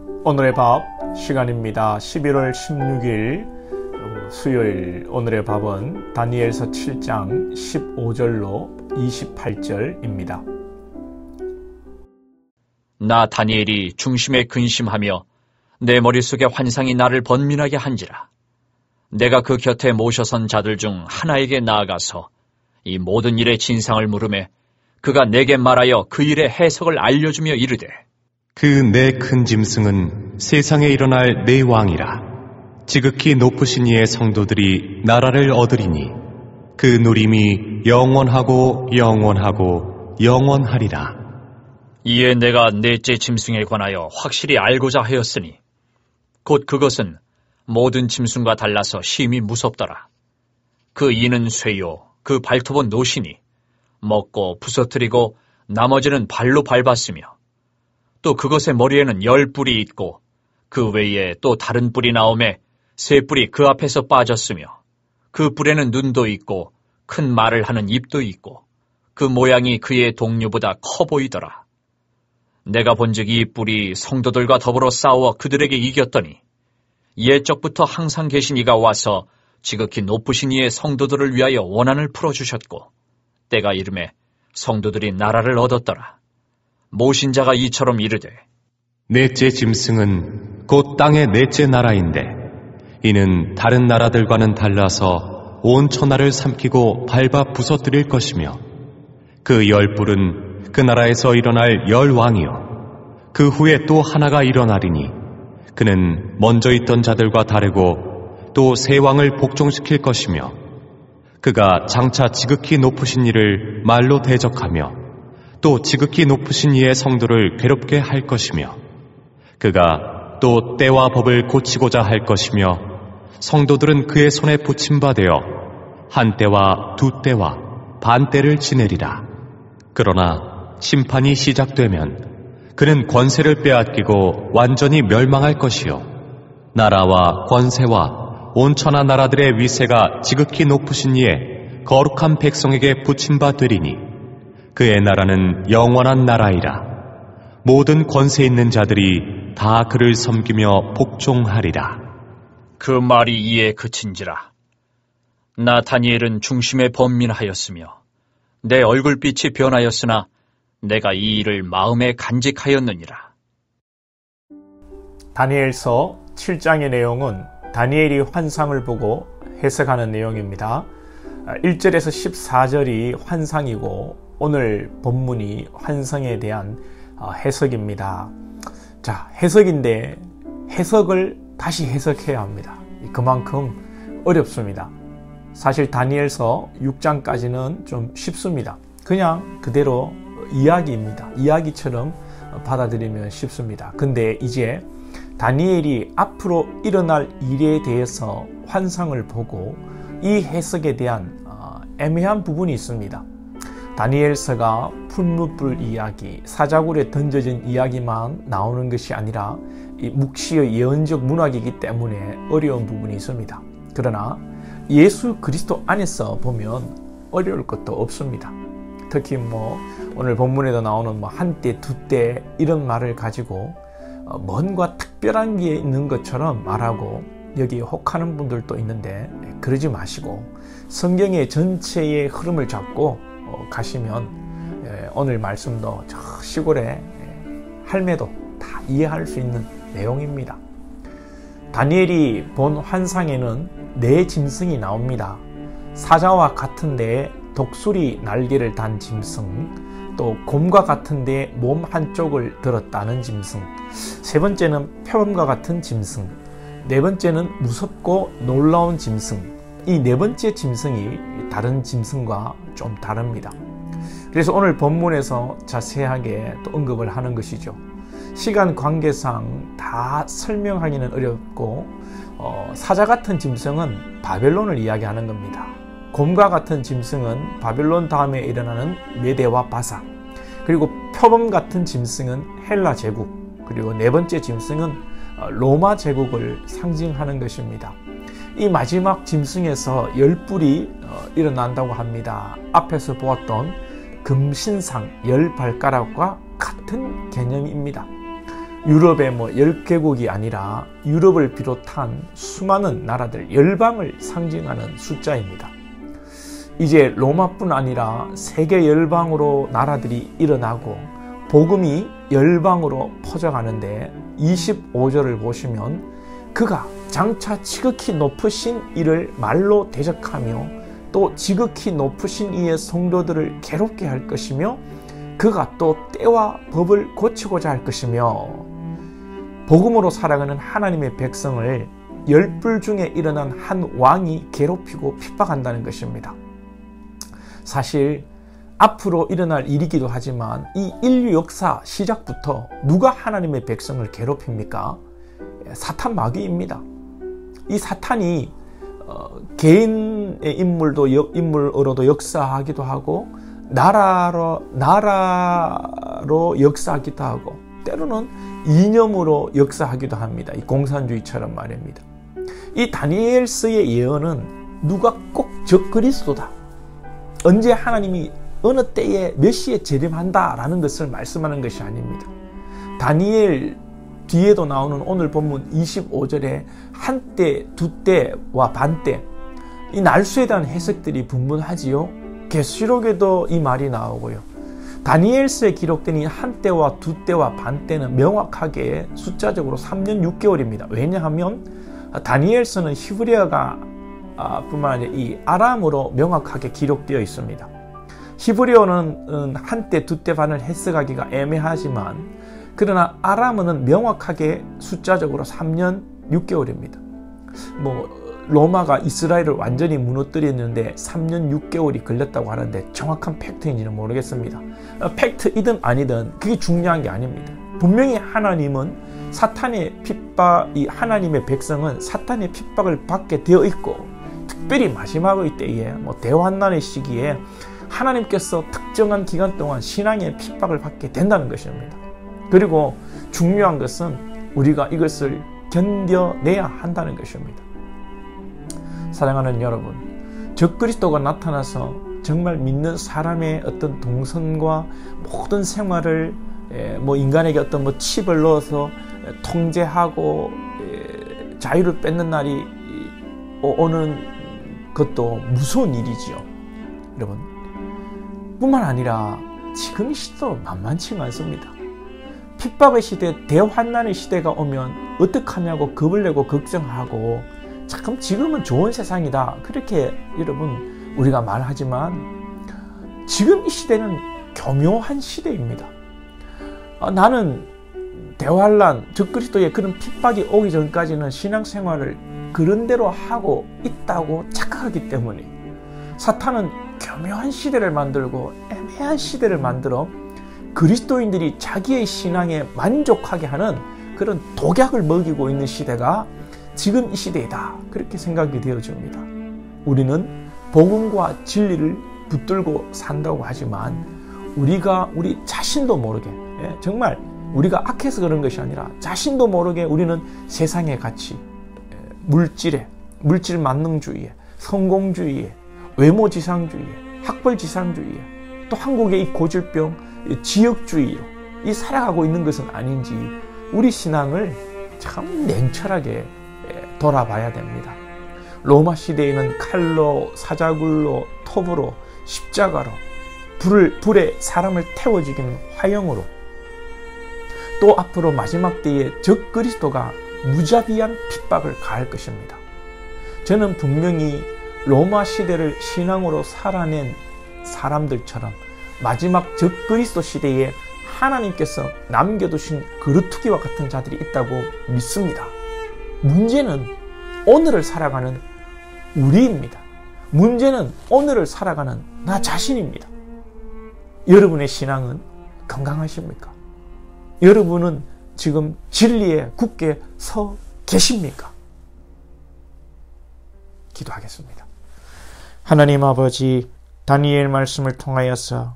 오늘의 밥 시간입니다. 11월 16일 수요일 오늘의 밥은 다니엘서 7장 15절로 28절입니다. 나 다니엘이 중심에 근심하며 내 머릿속에 환상이 나를 번민하게 한지라. 내가 그 곁에 모셔선 자들 중 하나에게 나아가서 이 모든 일의 진상을 물으매 그가 내게 말하여 그 일의 해석을 알려주며 이르되 그 내 큰 짐승은 세상에 일어날 내 왕이라. 지극히 높으신 이의 성도들이 나라를 얻으리니 그 누림이 영원하고 영원하고 영원하리라. 이에 내가 넷째 짐승에 관하여 확실히 알고자 하였으니 곧 그것은 모든 짐승과 달라서 심히 무섭더라. 그 이는 쇠요 그 발톱은 노시니 먹고 부서뜨리고 나머지는 발로 밟았으며 또 그것의 머리에는 10뿔이 있고 그 외에 또 다른 뿔이 나오매 3뿔이 그 앞에서 빠졌으며 그 뿔에는 눈도 있고 큰 말을 하는 입도 있고 그 모양이 그의 동류보다 커 보이더라. 내가 본즉 이 뿔이 성도들과 더불어 싸워 그들에게 이겼더니 옛적부터 항상 계신 이가 와서 지극히 높으신 이의 성도들을 위하여 원한을 풀어주셨고 때가 이르매 성도들이 나라를 얻었더라. 모신 자가 이처럼 이르되 넷째 짐승은 곧 땅의 넷째 나라인데 이는 다른 나라들과는 달라서 온 천하를 삼키고 밟아 부서뜨릴 것이며 그 10뿔은 그 나라에서 일어날 10왕이요 그 후에 또 하나가 일어나리니 그는 먼저 있던 자들과 다르고 또 새 왕을 복종시킬 것이며 그가 장차 지극히 높으신 이를 말로 대적하며 또 지극히 높으신 이의 성도를 괴롭게 할 것이며 그가 또 때와 법을 고치고자 할 것이며 성도들은 그의 손에 붙임바 되어 한 때와 두 때와 반 때를 지내리라. 그러나 심판이 시작되면 그는 권세를 빼앗기고 완전히 멸망할 것이요 나라와 권세와 온 천하 나라들의 위세가 지극히 높으신 이의 거룩한 백성에게 붙임바 되리니 그의 나라는 영원한 나라이라. 모든 권세 있는 자들이 다 그를 섬기며 복종하리라. 그 말이 이에 그친지라. 나 다니엘은 중심에 번민하였으며 내 얼굴빛이 변하였으나 내가 이 일을 마음에 간직하였느니라. 다니엘서 7장의 내용은 다니엘이 환상을 보고 해석하는 내용입니다. 1절에서 14절이 환상이고 오늘 본문이 환상에 대한 해석입니다. 자, 해석인데 해석을 다시 해석해야 합니다. 그만큼 어렵습니다. 사실 다니엘서 6장까지는 좀 쉽습니다. 그냥 그대로 이야기입니다. 이야기처럼 받아들이면 쉽습니다. 근데 이제 다니엘이 앞으로 일어날 일에 대해서 환상을 보고 이 해석에 대한 애매한 부분이 있습니다. 다니엘서가 풀무불 이야기, 사자굴에 던져진 이야기만 나오는 것이 아니라 이 묵시의 예언적 문학이기 때문에 어려운 부분이 있습니다. 그러나 예수 그리스도 안에서 보면 어려울 것도 없습니다. 특히 오늘 본문에도 나오는 한때, 두때 이런 말을 가지고 뭔가 특별한 게 있는 것처럼 말하고 여기에 혹하는 분들도 있는데 그러지 마시고 성경의 전체의 흐름을 잡고 가시면 오늘 말씀도 저 시골에 할매도 다 이해할 수 있는 내용입니다. 다니엘이 본 환상에는 4짐승이 나옵니다. 사자와 같은 데에 독수리 날개를 단 짐승, 또 곰과 같은 데에 몸 한쪽을 들었다는 짐승, 세 번째는 표범과 같은 짐승, 네 번째는 무섭고 놀라운 짐승. 이 네 번째 짐승이 다른 짐승과 좀 다릅니다. 그래서 오늘 본문에서 자세하게 또 언급을 하는 것이죠. 시간 관계상 다 설명하기는 어렵고 사자 같은 짐승은 바벨론을 이야기하는 겁니다. 곰과 같은 짐승은 바벨론 다음에 일어나는 메대와 바사, 그리고 표범 같은 짐승은 헬라 제국, 그리고 네 번째 짐승은 로마 제국을 상징하는 것입니다. 이 마지막 짐승에서 10뿔이 일어난다고 합니다. 앞에서 보았던 금신상 10발가락과 같은 개념입니다. 유럽의 10개국이 아니라 유럽을 비롯한 수많은 나라들, 열방을 상징하는 숫자입니다. 이제 로마뿐 아니라 세계 열방으로 나라들이 일어나고 복음이 열방으로 퍼져가는데 25절을 보시면 그가 장차 지극히 높으신 이를 말로 대적하며 또 지극히 높으신 이의 성도들을 괴롭게 할 것이며 그가 또 때와 법을 고치고자 할 것이며 복음으로 살아가는 하나님의 백성을 열불 중에 일어난 한 왕이 괴롭히고 핍박한다는 것입니다. 사실 앞으로 일어날 일이기도 하지만 이 인류 역사 시작부터 누가 하나님의 백성을 괴롭힙니까? 사탄 마귀입니다. 이 사탄이 개인의 인물로도 역사하기도 하고 나라로 역사하기도 하고 때로는 이념으로 역사하기도 합니다. 이 공산주의처럼 말입니다. 이 다니엘서의 예언은 누가 꼭 적그리스도다, 언제 하나님이 어느 때에 몇 시에 재림한다라는 것을 말씀하는 것이 아닙니다. 다니엘 뒤에도 나오는 오늘 본문 25절에 한때, 두때와 반때, 이 날수에 대한 해석들이 분분하지요. 계시록에도 이 말이 나오고요. 다니엘서에 기록된 이 한때와 두때와 반때는 명확하게 숫자적으로 3년 6개월입니다. 왜냐하면 다니엘서는 히브리어가 뿐만 아니라 이 아람으로 명확하게 기록되어 있습니다. 히브리어는 한때, 두때, 반을 해석하기가 애매하지만 그러나 아람어는 명확하게 숫자적으로 3년 6개월입니다. 로마가 이스라엘을 완전히 무너뜨렸는데 3년 6개월이 걸렸다고 하는데 정확한 팩트인지는 모르겠습니다. 팩트이든 아니든 그게 중요한 게 아닙니다. 분명히 하나님은 사탄의 핍박, 이 하나님의 백성은 사탄의 핍박을 받게 되어 있고 특별히 마지막의 때에 대환난의 시기에 하나님께서 특정한 기간 동안 신앙의 핍박을 받게 된다는 것입니다. 그리고 중요한 것은 우리가 이것을 견뎌내야 한다는 것입니다. 사랑하는 여러분, 적그리스도가 나타나서 정말 믿는 사람의 어떤 동선과 모든 생활을 인간에게 어떤 칩을 넣어서 통제하고 자유를 뺏는 날이 오는 것도 무서운 일이지요. 여러분, 뿐만 아니라 지금 이 시대도 만만치가 않습니다. 핍박의 시대, 대환난의 시대가 오면 어떡하냐고 겁을 내고 걱정하고 참 지금은 좋은 세상이다, 그렇게 여러분 우리가 말하지만 지금 이 시대는 교묘한 시대입니다. 나는 대환난, 적그리스도의 그런 핍박이 오기 전까지는 신앙생활을 그런대로 하고 있다고 착각하기 때문에 사탄은 교묘한 시대를 만들고 애매한 시대를 만들어 그리스도인들이 자기의 신앙에 만족하게 하는 그런 독약을 먹이고 있는 시대가 지금 이 시대이다, 그렇게 생각이 되어집니다. 우리는 복음과 진리를 붙들고 산다고 하지만 우리가 우리 자신도 모르게, 정말 우리가 악해서 그런 것이 아니라 자신도 모르게 우리는 세상의 가치, 물질 만능주의에, 성공주의에, 외모지상주의에, 학벌지상주의에, 또 한국의 이 고질병 지역주의로 이 살아가고 있는 것은 아닌지 우리 신앙을 참 냉철하게 돌아봐야 됩니다. 로마 시대에는 칼로, 사자굴로, 톱으로, 십자가로, 불에 사람을 태워 죽이는 화형으로, 또 앞으로 마지막 때에 적그리스도가 무자비한 핍박을 가할 것입니다. 저는 분명히 로마 시대를 신앙으로 살아낸 사람들처럼 마지막 적그리스도 시대에 하나님께서 남겨두신 그루터기와 같은 자들이 있다고 믿습니다. 문제는 오늘을 살아가는 우리입니다. 문제는 오늘을 살아가는 나 자신입니다. 여러분의 신앙은 건강하십니까? 여러분은 지금 진리에 굳게 서 계십니까? 기도하겠습니다. 하나님 아버지, 다니엘 말씀을 통하여서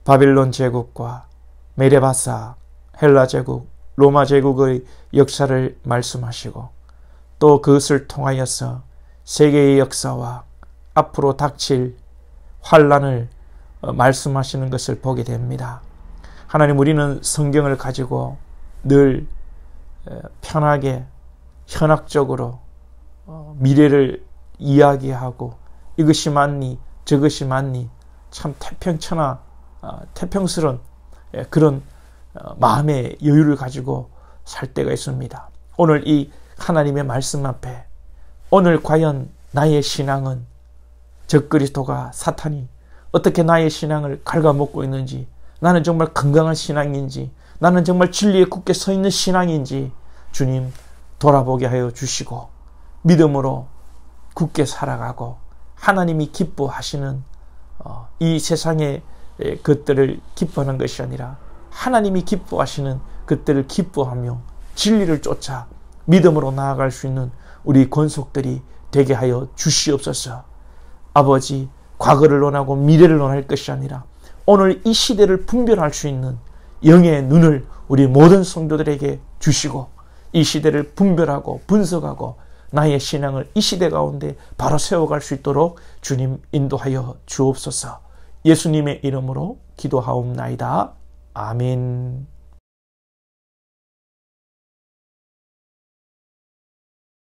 바빌론 제국과 메데바사, 헬라 제국, 로마 제국의 역사를 말씀하시고 또 그것을 통하여서 세계의 역사와 앞으로 닥칠 환난을 말씀하시는 것을 보게 됩니다. 하나님, 우리는 성경을 가지고 늘 편하게 현학적으로 미래를 이야기하고 이것이 맞니 저것이 맞니 참 태평스러운 그런 마음의 여유를 가지고 살 때가 있습니다. 오늘 이 하나님의 말씀 앞에 오늘 과연 나의 신앙은 적그리스도가 사탄이 어떻게 나의 신앙을 갉아먹고 있는지, 나는 정말 건강한 신앙인지, 나는 정말 진리에 굳게 서 있는 신앙인지 주님 돌아보게 하여 주시고 믿음으로 굳게 살아가고 하나님이 기뻐하시는 이 세상의 것들을 기뻐하는 것이 아니라 하나님이 기뻐하시는 것들을 기뻐하며 진리를 쫓아 믿음으로 나아갈 수 있는 우리 권속들이 되게 하여 주시옵소서. 아버지, 과거를 원하고 미래를 원할 것이 아니라 오늘 이 시대를 분별할 수 있는 영의 눈을 우리 모든 성도들에게 주시고 이 시대를 분별하고 분석하고 나의 신앙을 이 시대 가운데 바로 세워갈 수 있도록 주님 인도하여 주옵소서. 예수님의 이름으로 기도하옵나이다. 아멘.